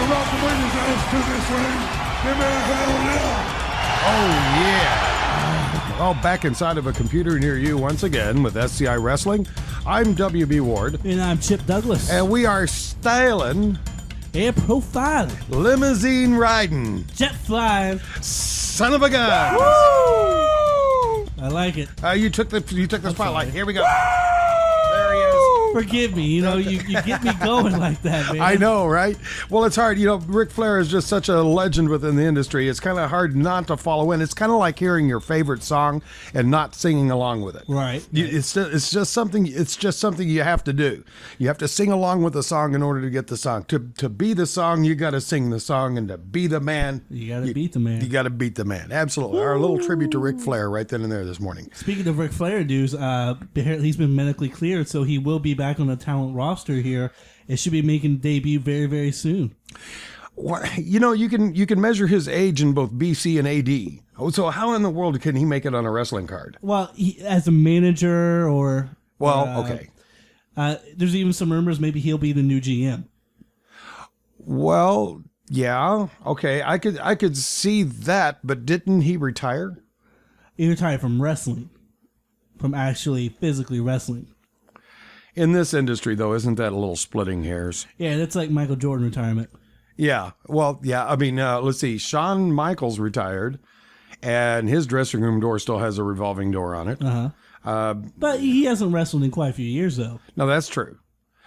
welcome with his ass to this ring. Give me a hell yeah. Oh, yeah. Well, back inside of a computer near you once again with SCI Wrestling. I'm WB Ward. And I'm Chip Douglas. And we are styling, Air profiling, limousine riding, jet flying, son of a gun. Woo! I like it. You took the spotlight. Here we go. There he is. Forgive me, you get me going like that, man. I know, right? Well, it's hard. Ric Flair is just such a legend within the industry. It's kind of hard not to follow in. It's kind of like hearing your favorite song and not singing along with it. Right. It's just something. It's just something you have to do. You have to sing along with the song in order to get the song. To be the song, you got to sing the song, and to be the man, you got to beat the man. You got to beat the man. Absolutely. Our little tribute to Ric Flair right then and there this morning. Speaking of Ric Flair, dudes, he's been medically cleared, so he will be back on the talent roster here. It should be making debut very, very soon. Well, you can measure his age in both BC and AD. So how in the world can he make it on a wrestling card? Well, as a manager or... okay. There's even some rumors maybe he'll be the new GM. Well, yeah. Okay. I could see that, but didn't he retire? He retired from wrestling. From actually physically wrestling. In this industry, though, isn't that a little splitting hairs? Yeah, that's like Michael Jordan retirement. Yeah. Well, yeah. I mean, let's see. Shawn Michaels retired, and his dressing room door still has a revolving door on it. But he hasn't wrestled in quite a few years, though. No, that's true.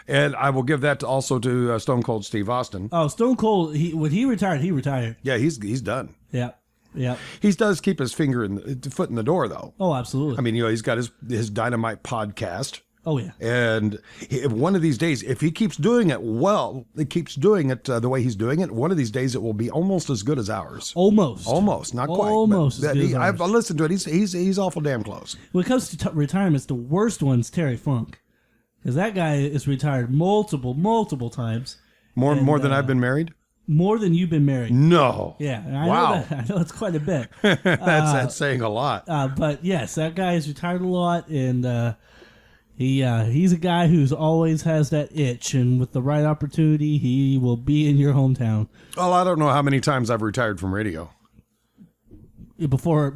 And I will give that also to Stone Cold Steve Austin. Oh, Stone Cold, when he retired, he retired. Yeah, he's done. Yeah. Yeah. He does keep his foot in the door, though. Oh, absolutely. I mean, he's got his Dynamite podcast. Oh, yeah. And one of these days, if he keeps doing it well, the way he's doing it, one of these days it will be almost as good as ours. Almost, not quite. Almost as good as ours. I've listened to it. He's awful damn close. When it comes to retirements, the worst one's Terry Funk. Because that guy is retired multiple times. More than I've been married? More than you've been married. No. Yeah. Wow. I know it's quite a bit. That's saying a lot. But yes, that guy is retired a lot, and he's a guy who's always has that itch, and with the right opportunity, he will be in your hometown. Well, I don't know how many times I've retired from radio. Before,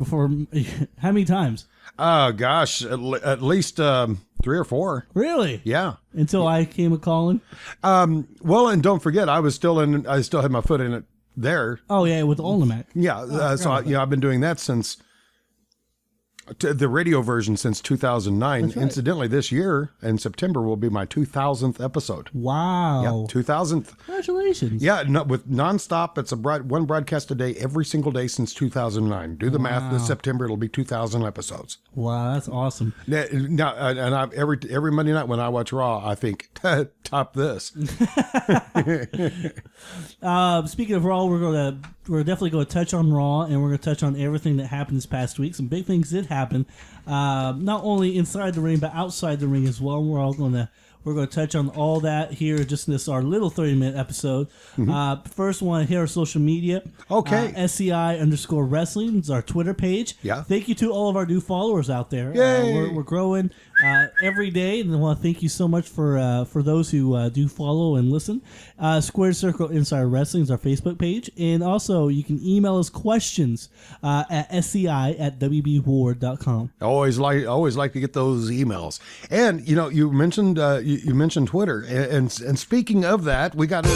how many times? Oh, gosh, at least 3 or 4. Really? Yeah. Until I came a calling? Well, and don't forget, I still had my foot in it there. Oh, yeah, with Olmec. Yeah, I've been doing that since... the radio version since 2009. Right. Incidentally, this year in September will be my 2000th episode. Wow. Yeah, 2000th. Congratulations. Yeah, with nonstop. It's one broadcast a day every single day since 2009. Do the math. This September it'll be 2000 episodes. Wow, that's awesome. Now, and every Monday night when I watch Raw, I think top this. Speaking of Raw, we're definitely going to touch on Raw, and we're going to touch on everything that happened this past week. Some big things did happen, not only inside the ring but outside the ring as well. We're going to touch on all that here just in our little 30-minute episode. Mm-hmm. First, I want to hit our social media. Okay. SCI_Wrestling is our Twitter page. Yeah. Thank you to all of our new followers out there. Yay. We're growing every day, and I want to thank you so much for those who do follow and listen. Squared Circle Inside Wrestling is our Facebook page, and also you can email us questions at sci@wbward.com. Always like to get those emails. And you mentioned you mentioned Twitter, and speaking of that, we got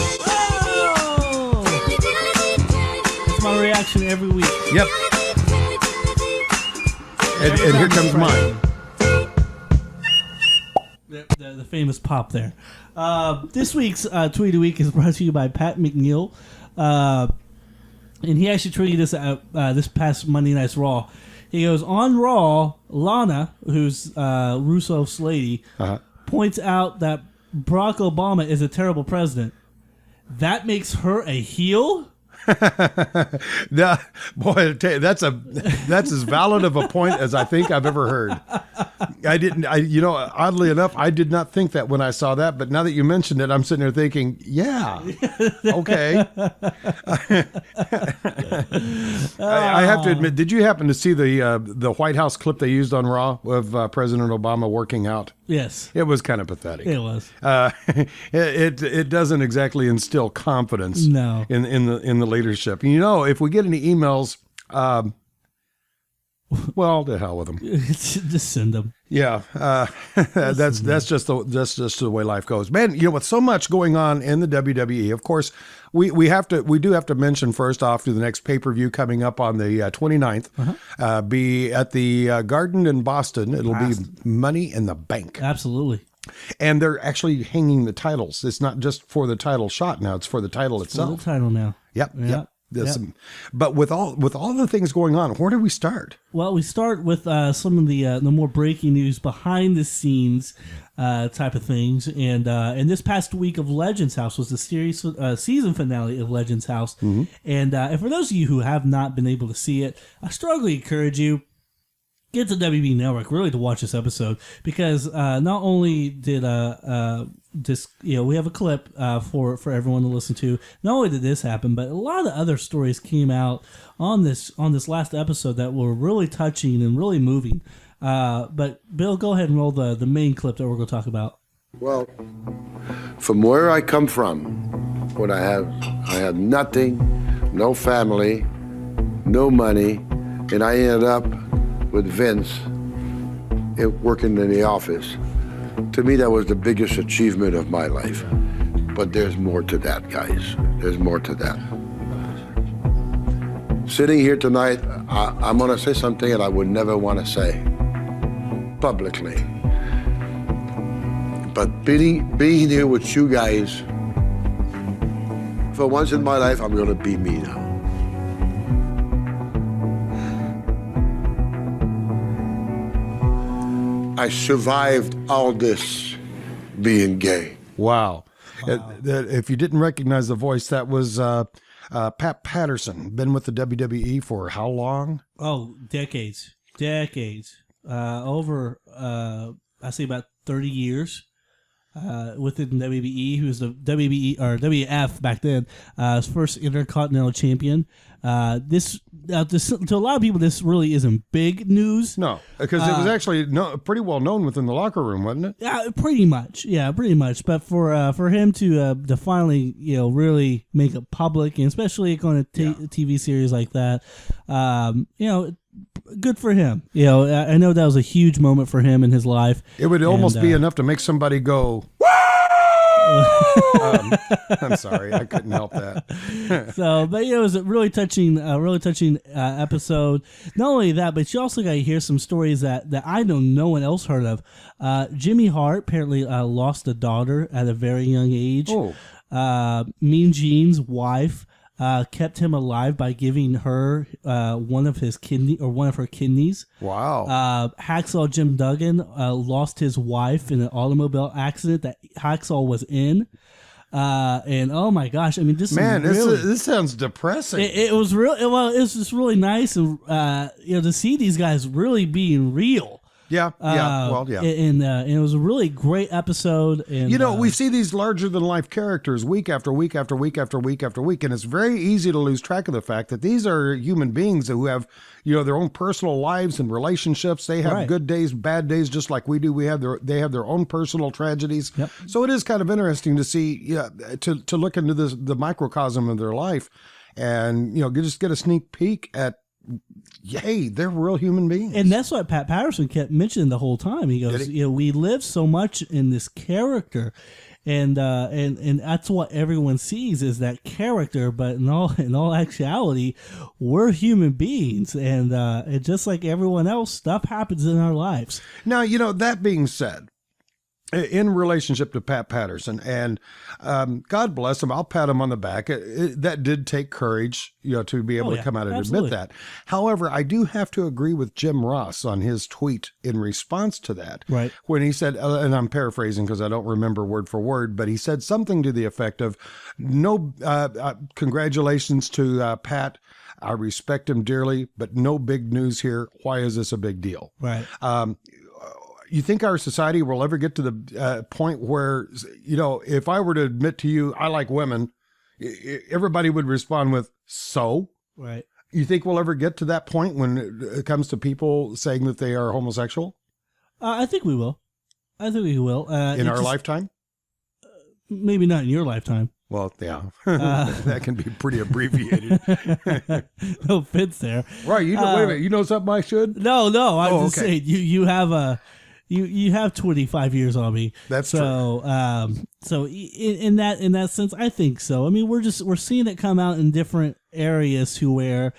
It's my reaction every week. Yep. And here comes mine. The famous pop there. This week's Tweet of the Week is brought to you by Pat McNeil. And he actually tweeted this this past Monday Night's Raw. He goes, on Raw, Lana, who's Russo's lady, points out that Barack Obama is a terrible president. That makes her a heel? Yeah, boy, that's as valid of a point as I think I've ever heard. Oddly enough, I did not think that when I saw that, but now that you mentioned it, I'm sitting there thinking, yeah, okay. I have to admit, did you happen to see the White House clip they used on Raw of President Obama working out? Yes. It was kind of pathetic. It was. It doesn't exactly instill confidence in the leadership. You know, if we get any emails, well, to hell with them. Just send them. Yeah, that's just the way life goes, man. You know, with so much going on in the WWE, of course, we do have to mention first off to the next pay-per-view coming up on the 29th, be at the Garden in Boston. It'll be Money in the Bank. Absolutely. And they're actually hanging the titles. It's not just for the title shot now; it's for the title itself. For the title now. Yep. But with all the things going on, where do we start? Well, we start with some of the more breaking news, behind the scenes type of things, and this past week of Legends House was the series season finale of Legends House, and for those of you who have not been able to see it, I strongly encourage you. Get to WB Network really to watch this episode, because not only did this, we have a clip for everyone to listen to. Not only did this happen, but a lot of the other stories came out on this last episode that were really touching and really moving. But Bill, go ahead and roll the main clip that we're going to talk about. Well, from where I come from, when I had nothing, no family, no money, and I ended up with Vince working in the office. To me, that was the biggest achievement of my life. But there's more to that, guys. There's more to that. Sitting here tonight, I'm going to say something that I would never want to say publicly. But being here with you guys, for once in my life, I'm going to be me now. I survived all this being gay. Wow. If you didn't recognize the voice, that was Pat Patterson. Been with the WWE for how long? Oh, decades. Over, I say about 30 years. Within WWE, who was the WBE or WF back then, his first Intercontinental Champion. This to a lot of people, this really isn't big news. No, because it was actually pretty well known within the locker room, wasn't it? Yeah, pretty much. But for him to finally really make it public, and especially on a TV series like that, good for him. I know that was a huge moment for him in his life. It would almost be enough to make somebody go, I'm sorry, I couldn't help that. But it was a really touching episode. Not only that, but you also got to hear some stories that I know no one else heard of. Jimmy Hart apparently lost a daughter at a very young age. Mean Gene's wife kept him alive by giving her one of her kidneys. Wow. Hacksaw Jim Duggan lost his wife in an automobile accident that Hacksaw was in. And oh my gosh, I mean, this sounds depressing. It was real. Well, it was just really nice, and to see these guys really being real. Yeah. And it was a really great episode. And we see these larger than life characters week after week after week after week after week, and it's very easy to lose track of the fact that these are human beings who have their own personal lives and relationships. They have good days, bad days, just like we do. They have their own personal tragedies. Yep. So it is kind of interesting to see to look into the microcosm of their life, and just get a sneak peek at. Hey, they're real human beings. And that's what Pat Patterson kept mentioning the whole time. He goes, we live so much in this character, and that's what everyone sees is that character. But in all actuality, we're human beings, and just like everyone else, stuff happens in our lives. Now, that being said, in relationship to Pat Patterson, and God bless him, I'll pat him on the back. That did take courage, to be able to come out and admit that. However, I do have to agree with Jim Ross on his tweet in response to that. Right. When he said, and I'm paraphrasing because I don't remember word for word, but he said something to the effect of, "No, congratulations to Pat. I respect him dearly, but no big news here. Why is this a big deal?" Right. You think our society will ever get to the point where, if I were to admit to you I like women, everybody would respond with, so? Right. You think we'll ever get to that point when it comes to people saying that they are homosexual? I think we will. In our lifetime? Maybe not in your lifetime. Well, yeah. That can be pretty abbreviated. No offense there. Right. Wait a minute. You know something I should? No. I'm just saying you have you have 25 years on me. That's true. So in that sense, I think so. I mean, we're seeing it come out in different areas to where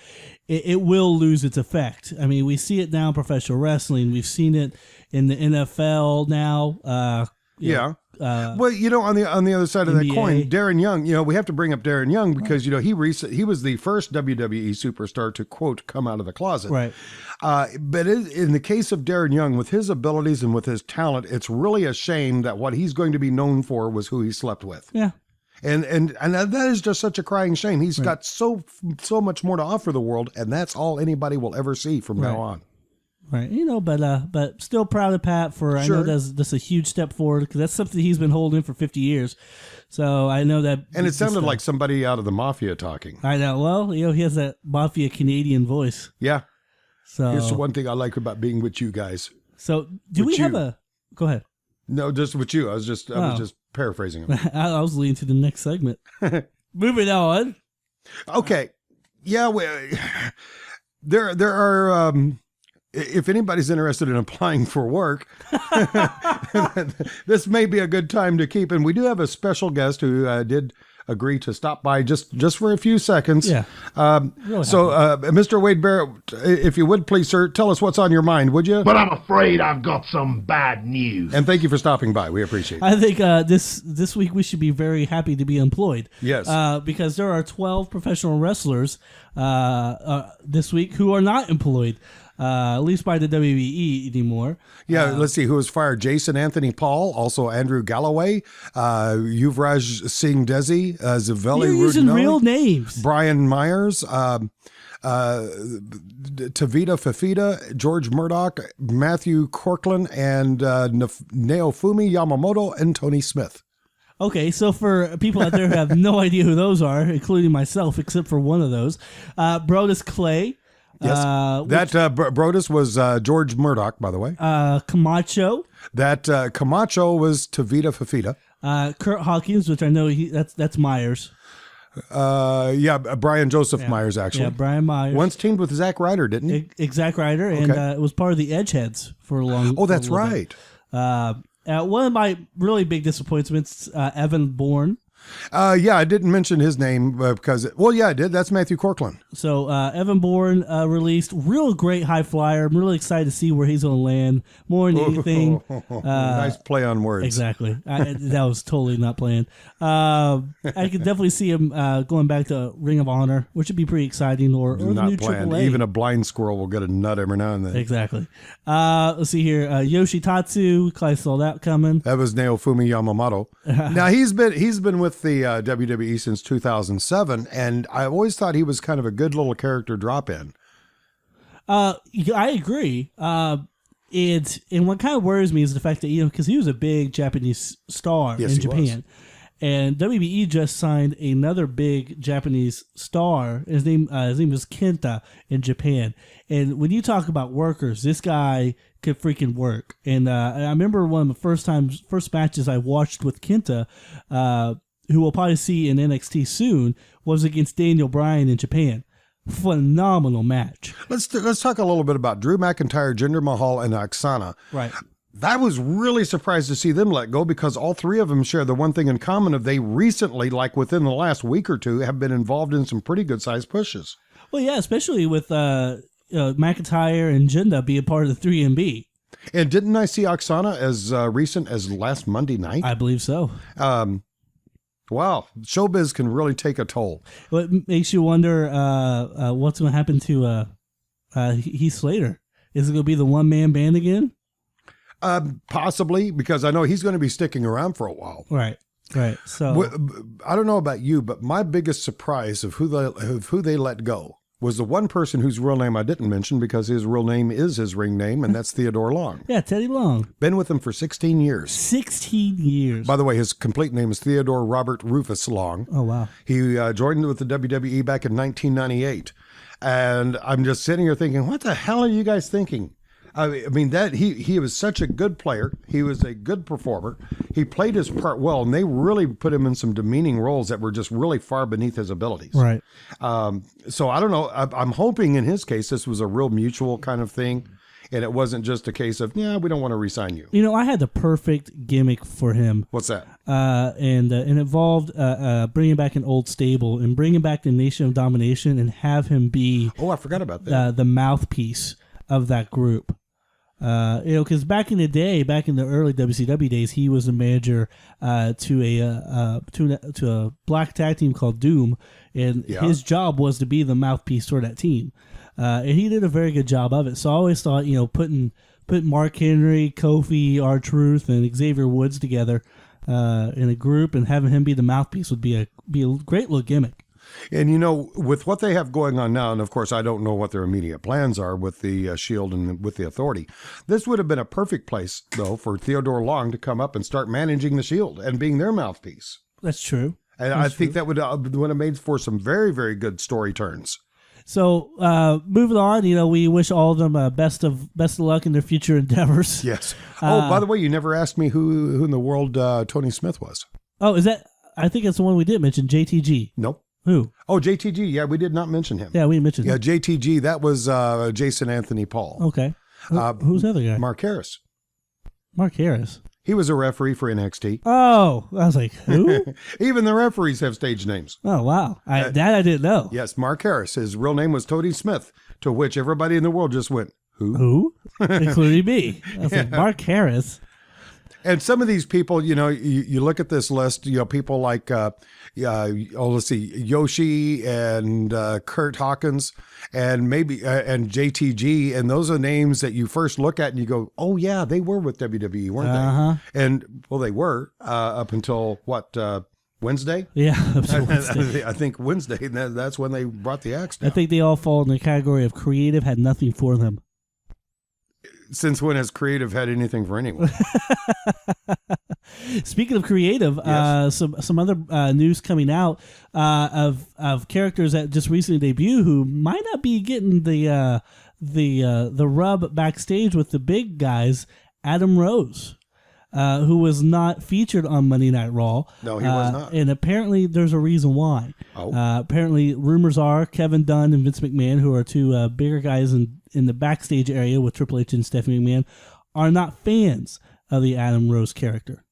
it will lose its effect. I mean, we see it now in professional wrestling. We've seen it in the NFL now. Yeah. Well, on the other side of that coin, Darren Young, we have to bring up Darren Young because, he was the first WWE superstar to, quote, come out of the closet. Right. But in the case of Darren Young, with his abilities and with his talent, it's really a shame that what he's going to be known for was who he slept with. Yeah. And that is just such a crying shame. He's got so much more to offer the world, and that's all anybody will ever see from now on. Right, but still proud of Pat for I know that's a huge step forward because that's something he's been holding for 50 years. So I know that, and it sounded like somebody out of the mafia talking. I know. Well, he has that mafia Canadian voice. Yeah. So here's the one thing I like about being with you guys. So do we have a? Go ahead. No, just with you. I was just paraphrasing him. I was leading to the next segment. Moving on. Okay. Yeah. There are. If anybody's interested in applying for work, this may be a good time to keep. And we do have a special guest who did agree to stop by just for a few seconds. Yeah. Mr. Wade Barrett, if you would please, sir, tell us what's on your mind, would you? But I'm afraid I've got some bad news. And thank you for stopping by. We appreciate it. I think this week we should be very happy to be employed. Yes. Because there are 12 professional wrestlers this week who are not employed. At least by the WWE anymore. Yeah, let's see who was fired. Jason Anthony Paul, also Andrew Galloway, Yuvraj Singh Desi, Zavelli You're using Rudinelli, real names. Brian Myers, Tavita Fafita, George Murdoch, Matthew Corkland, and Naofumi Yamamoto, and Tony Smith. Okay, so for people out there who have no idea who those are, including myself, except for one of those, Brodus Clay. Yes, Brodus was George Murdoch, by the way. Camacho. That Camacho was Tavita Fafita. Kurt Hawkins, which I know that's Myers. Brian Joseph Myers, actually. Yeah, Brian Myers. Once teamed with Zack Ryder, didn't he? Zack Ryder, and it was part of the Edgeheads for a long. Oh, that's right. One of my really big disappointments, Evan Bourne. I didn't mention his name because, I did. That's Matthew Corkland. So Evan Bourne released real great high flyer. I'm really excited to see where he's going to land more than anything. Nice play on words. Exactly. That was totally not planned. I could definitely see him going back to Ring of Honor, which would be pretty exciting, or the not new planned. AAA. Even a blind squirrel will get a nut every now and then. Exactly. Let's see here. Yoshitatsu, Clay saw that coming. That was Naofumi Yamamoto. Now he's been with the WWE since 2007, and I always thought he was kind of a good little character drop-in. I agree. And what kind of worries me is the fact that because he was a big Japanese star in Japan, and WBE just signed another big Japanese star. His name was Kenta in Japan. And when you talk about workers, this guy could freaking work. And I remember one of the first matches I watched with Kenta, who we'll probably see in NXT soon, was against Daniel Bryan in Japan. Phenomenal match. Let's talk a little bit about Drew McIntyre, Jinder Mahal, and Oksana. Right. I was really surprised to see them let go because all three of them share the one thing in common of they recently, like within the last week or two, have been involved in some pretty good sized pushes. Well, yeah, especially with McIntyre and Jinder being part of the 3MB. And didn't I see Oksana as recent as last Monday night? I believe so. Wow, showbiz can really take a toll. Well, it makes you wonder what's going to happen to Heath Slater. Is it going to be the one-man band again? Possibly, because I know he's going to be sticking around for a while. Right. So I don't know about you, but my biggest surprise of who they let go was the one person whose real name I didn't mention because his real name is his ring name, and that's Theodore Long. Yeah, Teddy Long. Been with him for 16 years. 16 years. By the way, his complete name is Theodore Robert Rufus Long. Oh, wow. He joined with the WWE back in 1998. And I'm just sitting here thinking, what the hell are you guys thinking? I mean, that he was such a good player. He was a good performer. He played his part well, and they really put him in some demeaning roles that were just really far beneath his abilities. Right. So I don't know. I'm hoping in his case this was a real mutual kind of thing, and it wasn't just a case of, yeah, we don't want to re-sign you. You know, I had the perfect gimmick for him. What's that? And it involved bringing back an old stable and bringing back the Nation of Domination and have him be Oh, I forgot about that. the mouthpiece of that group. Because back in the day, back in the early WCW days, he was a manager to a black tag team called Doom, and his job was to be the mouthpiece for that team, and he did a very good job of it. So I always thought, putting Mark Henry, Kofi, R-Truth, and Xavier Woods together in a group and having him be the mouthpiece would be a great little gimmick. And, with what they have going on now, and of course, I don't know what their immediate plans are with the Shield and with the Authority. This would have been a perfect place, though, for Theodore Long to come up and start managing the Shield and being their mouthpiece. That's true. And I think that would have made for some very, very good story turns. So moving on, we wish all of them best of luck in their future endeavors. Yes. By the way, you never asked me who in the world Tony Smith was. Oh, is that? I think it's the one we did mention, JTG. Nope. Who? Oh, JTG. Yeah, we did not mention him. Yeah, we mentioned him. Yeah, JTG. That was Jason Anthony Paul. Okay. Who's the other guy? Mark Harris. Mark Harris. He was a referee for NXT. Oh, I was like, who? Even the referees have stage names. Oh, wow. That I didn't know. Yes, Mark Harris. His real name was Tony Smith, to which everybody in the world just went, who? Who? Including me. I was like, Mark Harris. And some of these people, you look at this list, people like, let's see, Yoshi and Kurt Hawkins and maybe and JTG. And those are names that you first look at and you go, oh, yeah, they were with WWE, weren't they? And, well, they were up until what, Wednesday? Yeah, Wednesday. I think Wednesday. That's when they brought the axe down. I think they all fall in the category of creative, had nothing for them. Since when has creative had anything for anyone? Speaking of creative, Yes. some other news coming out of characters that just recently debuted who might not be getting the rub backstage with the big guys. Adam Rose, who was not featured on Monday Night Raw. No, he was not. And apparently there's a reason why. Oh. Apparently rumors are Kevin Dunn and Vince McMahon, who are two bigger guys in the backstage area with Triple H and Stephanie McMahon, are not fans of the Adam Rose character.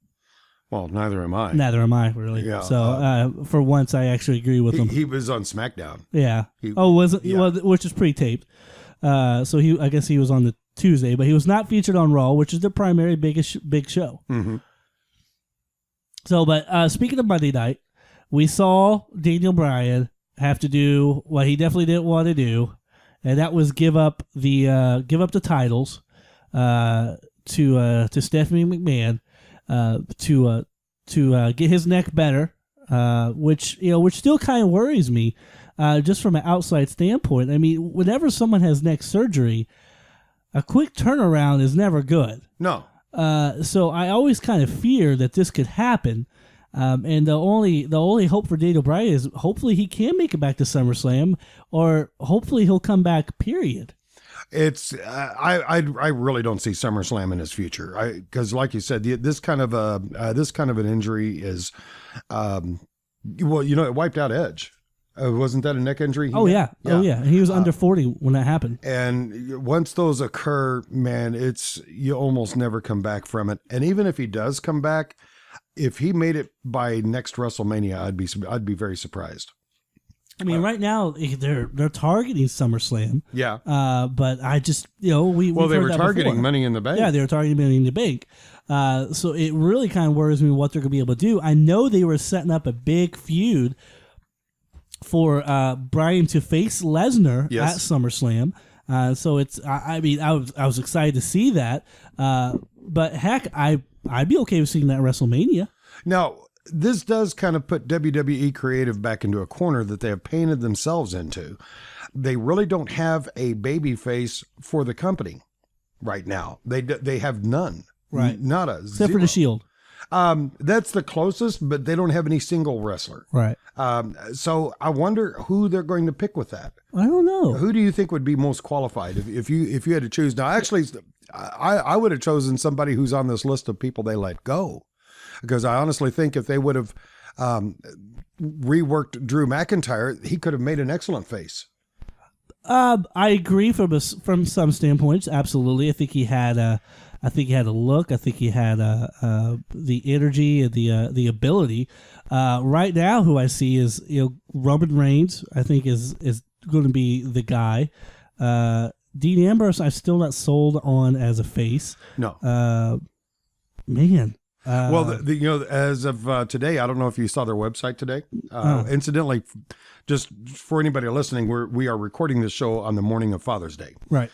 Well, neither am I. Neither am I, really. Yeah, So for once, I actually agree with him. He was on SmackDown. Yeah. He- wasn't yeah. well, which is pre-taped. So I guess he was on the Tuesday, but he was not featured on Raw, which is the primary big show. Mm-hmm. So, but speaking of Monday night, we saw Daniel Bryan have to do what he definitely didn't want to do, and that was give up the titles to Stephanie McMahon to get his neck better, which still kind of worries me, just from an outside standpoint. I mean, whenever someone has neck surgery, a quick turnaround is never good. No. So I always kind of fear that this could happen. And the only hope for Daniel Bryan is hopefully he can make it back to SummerSlam, or hopefully he'll come back, period. It's I really don't see SummerSlam in his future. Because like you said, this kind of an injury is, it wiped out Edge. Wasn't that a neck injury? Oh yeah. And he was under 40 when that happened. And once those occur, man, you almost never come back from it. And even if he does come back, if he made it by next WrestleMania, I'd be very surprised. I mean, right now they're targeting SummerSlam. Yeah. But I just they were targeting Money in the Bank. Yeah, they were targeting Money in the Bank. So it really kind of worries me what they're going to be able to do. I know they were setting up a big feud for Bryan to face Lesnar at SummerSlam. So it's I was excited to see that. But heck, I'd be okay with seeing that at WrestleMania. Now, this does kind of put WWE creative back into a corner that they have painted themselves into. They really don't have a baby face for the company right now. They have none. Right. Nada. Except for the Shield. That's the closest, but they don't have any single wrestler. Right. So I wonder who they're going to pick with that. I don't know. Who do you think would be most qualified if you had to choose? Now, actually, I would have chosen somebody who's on this list of people they let go, because I honestly think if they would have reworked Drew McIntyre, he could have made an excellent face. I agree from some standpoints. Absolutely, I think he had a look. I think he had the energy and the ability. Right now, who I see is Roman Reigns. I think is going to be the guy. Dean Ambrose, I'm still not sold on as a face. No, man. Well, as of today, I don't know if you saw their website today. Incidentally, just for anybody listening, we are recording this show on the morning of Father's Day. Right.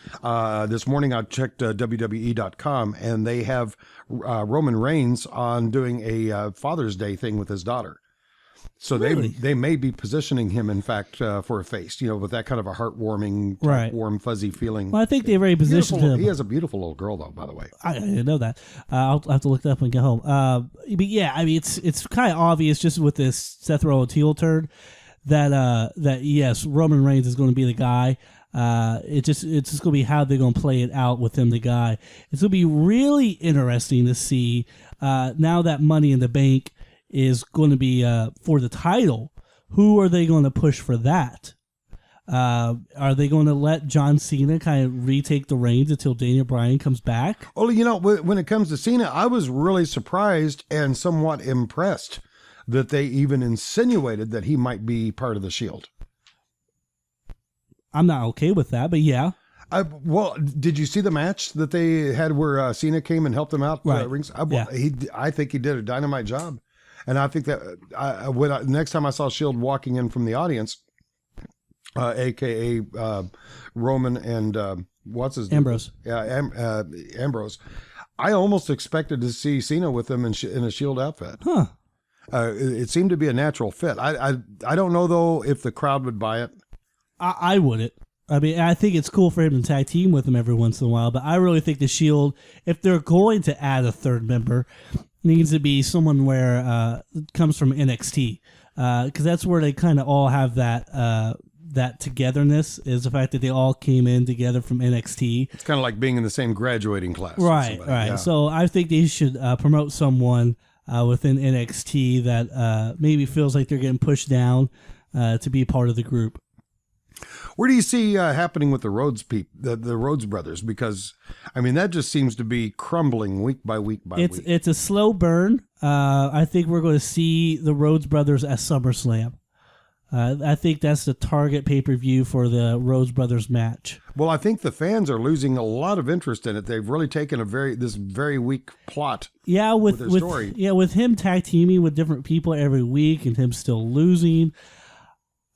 This morning I checked WWE.com, and they have Roman Reigns on doing a Father's Day thing with his daughter. So really? they may be positioning him, in fact, for a face, with that kind of a heartwarming, right, warm, fuzzy feeling. Well, I think they've already positioned him. He has a beautiful little girl, though, by the way. I didn't know that. I'll have to look it up when I get home. But yeah, I mean, it's kind of obvious just with this Seth Rollins heel turn that yes, Roman Reigns is going to be the guy. It's just going to be how they're going to play it out with him, the guy. It's going to be really interesting to see now that Money in the Bank is going to be for the title. Who are they going to push for that? Are they going to let John Cena kind of retake the reins until Daniel Bryan comes back? Well, when it comes to Cena, I was really surprised and somewhat impressed that they even insinuated that he might be part of the Shield. I'm not okay with that, but yeah. Well, did you see the match that they had where Cena came and helped them out? Right. Rings? Yeah. I think he did a dynamite job. And I think that next time I saw Shield walking in from the audience, a.k.a. Roman and what's his name? Ambrose. Yeah, Ambrose. I almost expected to see Cena with him in a Shield outfit. Huh. It seemed to be a natural fit. I don't know, though, if the crowd would buy it. I wouldn't. I mean, I think it's cool for him to tag team with him every once in a while, but I really think the Shield, if they're going to add a third member, needs to be someone where comes from NXT, because that's where they kind of all have that togetherness, is the fact that they all came in together from NXT. It's kind of like being in the same graduating class. Right. Yeah. So I think they should promote someone within NXT that maybe feels like they're getting pushed down to be part of the group. Where do you see happening with the Rhodes the Rhodes brothers? Because, I mean, that just seems to be crumbling week by week by week. It's a slow burn. I think we're going to see the Rhodes brothers at SummerSlam. I think that's the target pay-per-view for the Rhodes brothers match. Well, I think the fans are losing a lot of interest in it. They've really taken this very weak plot. Yeah, with their story. Yeah, with him tag teaming with different people every week and him still losing.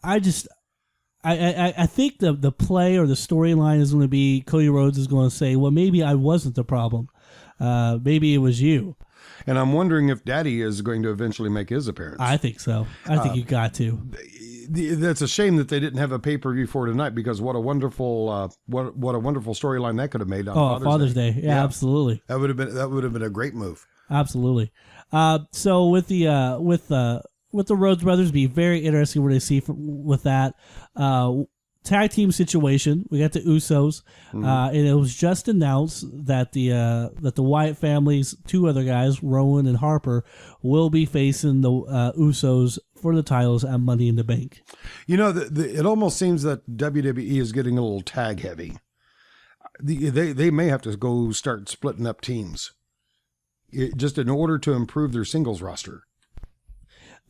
I think the play or the storyline is going to be Cody Rhodes is going to say, well, maybe I wasn't the problem. Maybe it was you. And I'm wondering if Daddy is going to eventually make his appearance. I think so. I think you got to. That's a shame that they didn't have a pay-per-view for tonight, because what a wonderful what a wonderful storyline that could have made on Father's Day. Yeah, absolutely. That would have been a great move. Absolutely. So with the Rhodes brothers, be very interesting what they see with that tag team situation. We got the Usos, and it was just announced that the Wyatt family's two other guys, Rowan and Harper, will be facing the Usos for the titles at Money in the Bank. It almost seems that WWE is getting a little tag heavy. They may have to go start splitting up teams, just in order to improve their singles roster.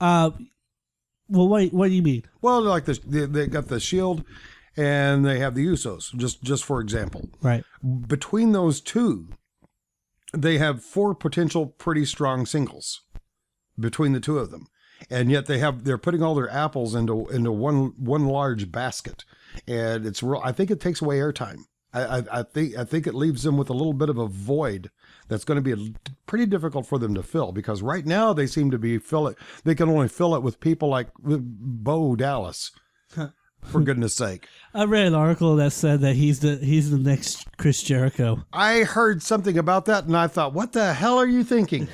Well, what do you mean? Well, like they got the Shield, and they have the Usos. Just for example, right? Between those two, they have 4 potential pretty strong singles between the two of them, and yet they're putting all their apples into one large basket, and it's real. I think it takes away airtime. I think it leaves them with a little bit of a void that's going to be pretty difficult for them to fill, because right now they seem to be they can only fill it with people like Bo Dallas. For goodness sake. I read an article that said that he's the next Chris Jericho. I heard something about that, and I thought, what the hell are you thinking?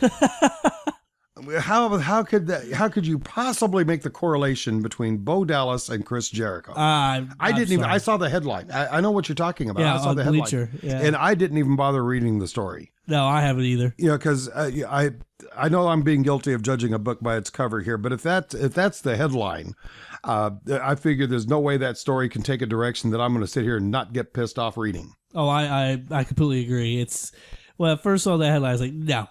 How could you possibly make the correlation between Bo Dallas and Chris Jericho? I didn't even. I saw the headline. I know what you're talking about. Yeah, I saw on the headline, Bleacher, yeah. and I didn't even bother reading the story. No, I haven't either. You know, because I know I'm being guilty of judging a book by its cover here, but if that's the headline, I figure there's no way that story can take a direction that I'm going to sit here and not get pissed off reading. Oh, I completely agree. Well, at first saw that headline, I was like, no,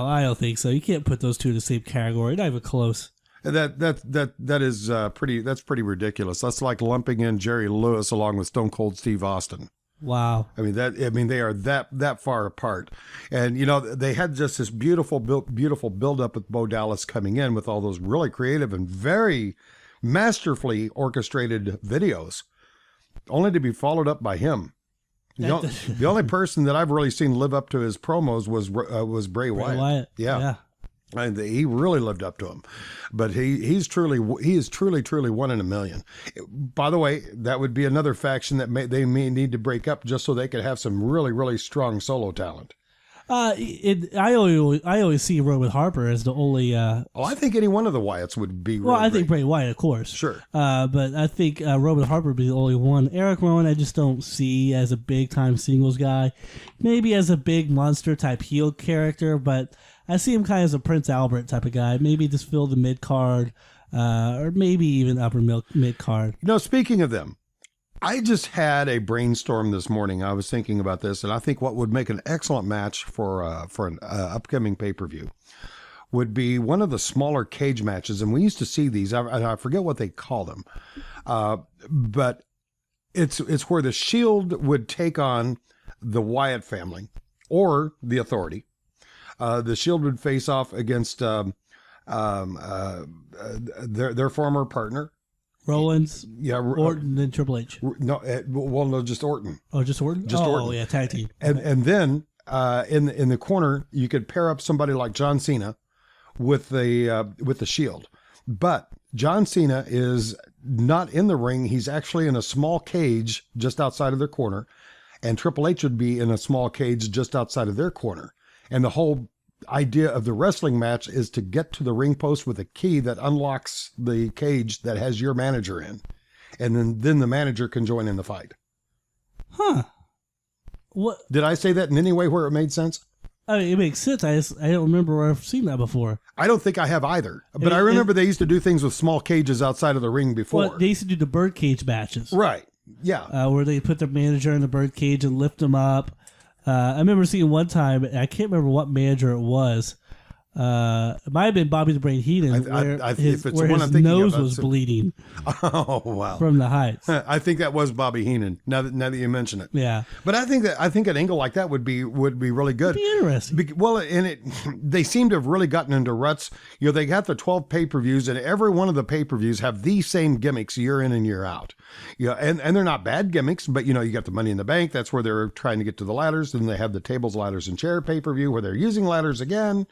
I don't think so. You can't put those two in the same category. Not even close. That is pretty ridiculous. That's like lumping in Jerry Lewis along with Stone Cold Steve Austin. Wow. I mean they are that far apart. And you know, they had just this beautiful build up with Bo Dallas coming in with all those really creative and very masterfully orchestrated videos, only to be followed up by him. The only person that I've really seen live up to his promos was Bray Wyatt. Yeah. And he really lived up to him, but he is truly one in a million. By the way, that would be another faction that they may need to break up just so they could have some really, really strong solo talent. I always see Roman Harper as the only. I think any one of the Wyatts would be. Really I think Bray Wyatt, of course. Sure. But I think Roman Harper would be the only one. Eric Rowan, I just don't see as a big time singles guy. Maybe as a big monster type heel character, but I see him kind of as a Prince Albert type of guy. Maybe just fill the mid card, or maybe even upper mid card. No, speaking of them, I just had a brainstorm this morning. I was thinking about this, and I think what would make an excellent match for an upcoming pay-per-view would be one of the smaller cage matches. And we used to see these. I forget what they call them, but it's where the Shield would take on the Wyatt family or the Authority. The Shield would face off against their former partner. Rollins, Orton, and Triple H. No, just Orton. Oh, just Orton? Orton. Oh, yeah, tag team. And then in the corner, you could pair up somebody like John Cena with the Shield. But John Cena is not in the ring. He's actually in a small cage just outside of their corner. And Triple H would be in a small cage just outside of their corner. And the whole idea of the wrestling match is to get to the ring post with a key that unlocks the cage that has your manager in. And then the manager can join in the fight. Huh. What? Did I say that in any way where it made sense? I mean, it makes sense. I don't remember where I've seen that before. I don't think I have either. But I remember they used to do things with small cages outside of the ring before. Well, they used to do the birdcage matches. Right. Yeah. Where they put their manager in the birdcage and lift him up. I remember seeing one time, I can't remember what manager it was. It might have been Bobby the Brain Heenan, where his nose was bleeding. Oh wow! From the heights. I think that was Bobby Heenan. Now that you mention it, yeah. But I think an angle like that would be really good. It'd be interesting. They seem to have really gotten into ruts. You know, they got the 12 pay-per-views, and every one of the pay-per-views have these same gimmicks year in and year out. Yeah, and they're not bad gimmicks, but you know, you got the Money in the Bank. That's where they're trying to get to the ladders. Then they have the tables, ladders, and chair pay-per-view where they're using ladders again.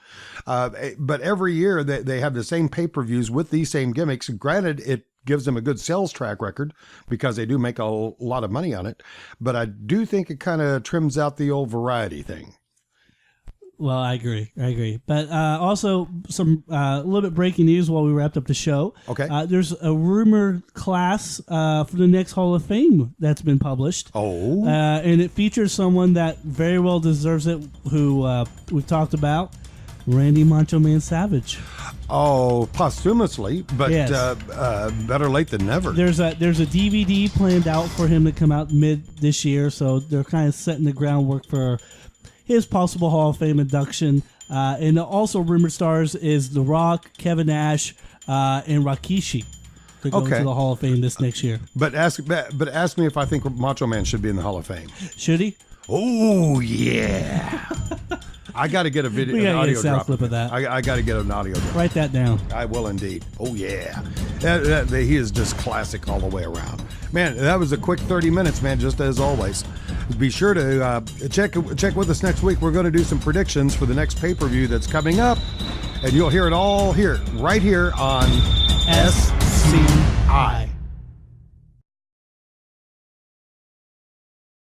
But every year they have the same pay-per-views with these same gimmicks. Granted, it gives them a good sales track record because they do make a lot of money on it. But I do think it kind of trims out the old variety thing. Well, I agree. But also some a little bit breaking news while we wrapped up the show. Okay. There's a rumored class for the next Hall of Fame that's been published. Oh. And it features someone that very well deserves it, who we've talked about, Randy Macho Man Savage. Oh, posthumously, but yes. Better late than never. There's a DVD planned out for him to come out mid this year, so they're kind of setting the groundwork for his possible Hall of Fame induction. And also rumored stars is The Rock, Kevin Nash, and Rikishi to go into the Hall of Fame this next year. But ask me if I think Macho Man should be in the Hall of Fame. Should he? Oh yeah. I got to get an audio drop clip of that. I got to get an audio drop. Write that down. I will indeed. Oh yeah, he is just classic all the way around. Man, that was a quick 30 minutes, man. Just as always, be sure to check with us next week. We're going to do some predictions for the next pay-per-view that's coming up, and you'll hear it all right here on SCI.